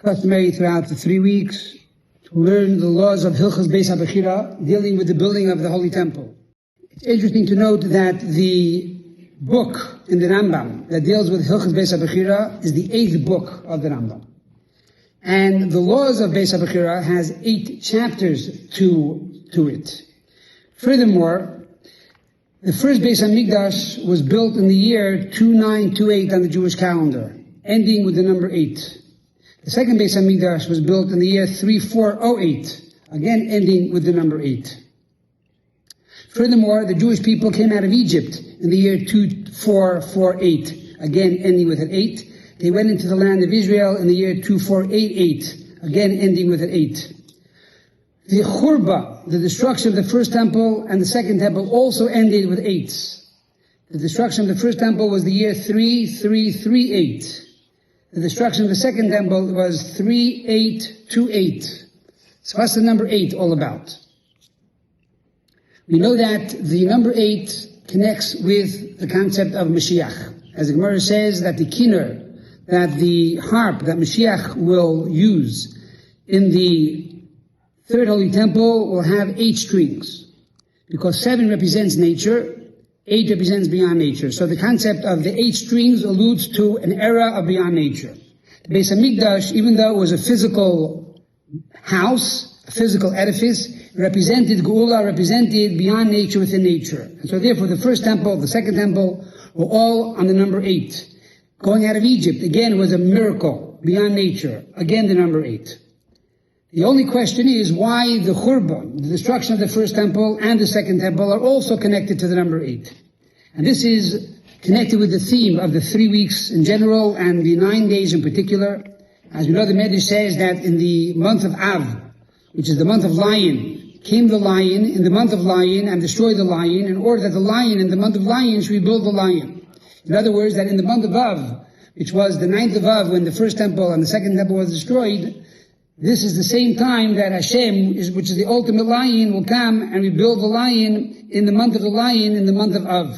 customary throughout the 3 weeks to learn the laws of Hilchos Beis HaBechirah, dealing with the building of the Holy Temple. It's interesting to note that the book in the Rambam that deals with Hilchos Beis HaBechirah is the 8th book of the Rambam. And the laws of Beis HaBechirah has 8 chapters to it. Furthermore, the first Beis HaMikdash was built in the year 2928 on the Jewish calendar, ending with the number 8. The second Beis HaMikdash was built in the year 3408, again ending with the number 8. Furthermore, the Jewish people came out of Egypt in the year 2448, again ending with an 8. They went into the land of Israel in the year 2488, again ending with an 8. The churban, the destruction of the first temple and the second temple, also ended with 8s. The destruction of the first temple was the year 3338. The destruction of the second temple was 3828. So what's the number 8 all about? We know that the number 8 connects with the concept of Mashiach. As the Gemara says that the kinnor, that the harp that Mashiach will use in the third holy temple will have 8 strings. Because 7 represents nature, 8 represents beyond nature. So the concept of the 8 strings alludes to an era of beyond nature. The Beis HaMikdash, even though it was a physical house, a physical edifice, represented geulah, represented beyond nature within nature. And so therefore the first temple, the second temple, were all on the number 8. Going out of Egypt, again, was a miracle beyond nature. Again, the number 8. The only question is why the churban, the destruction of the first temple and the second temple, are also connected to the number 8. And this is connected with the theme of the 3 weeks in general and the 9 days in particular. As we know, the Midrash says that in the month of Av, which is the month of lion, came the lion in the month of lion and destroyed the lion in order that the lion in the month of lion should rebuild the lion. In other words, that in the month of Av, which was the 9th of Av when the first temple and the second temple was destroyed, this is the same time that Hashem, which is the ultimate lion, will come and rebuild the lion in the month of the lion in the month of Av.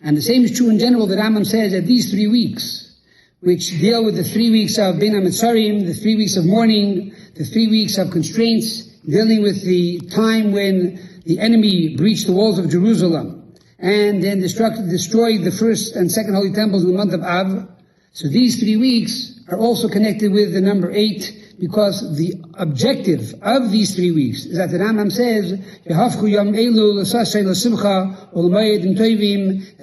And the same is true in general. The Rambam says that these 3 weeks, which deal with the 3 weeks of Bein HaMetzarim, the 3 weeks of mourning, the 3 weeks of constraints, dealing with the time when the enemy breached the walls of Jerusalem, and then destroyed the first and second holy temples in the month of Av. So these 3 weeks are also connected with the number 8, because the objective of these 3 weeks is that the Rambam says that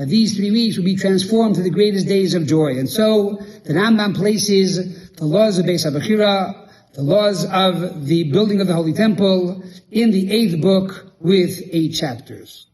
these 3 weeks will be transformed to the greatest days of joy. And so the Rambam places the laws of Beis HaBechirah, the laws of the building of the Holy Temple, in the 8th book with 8 chapters.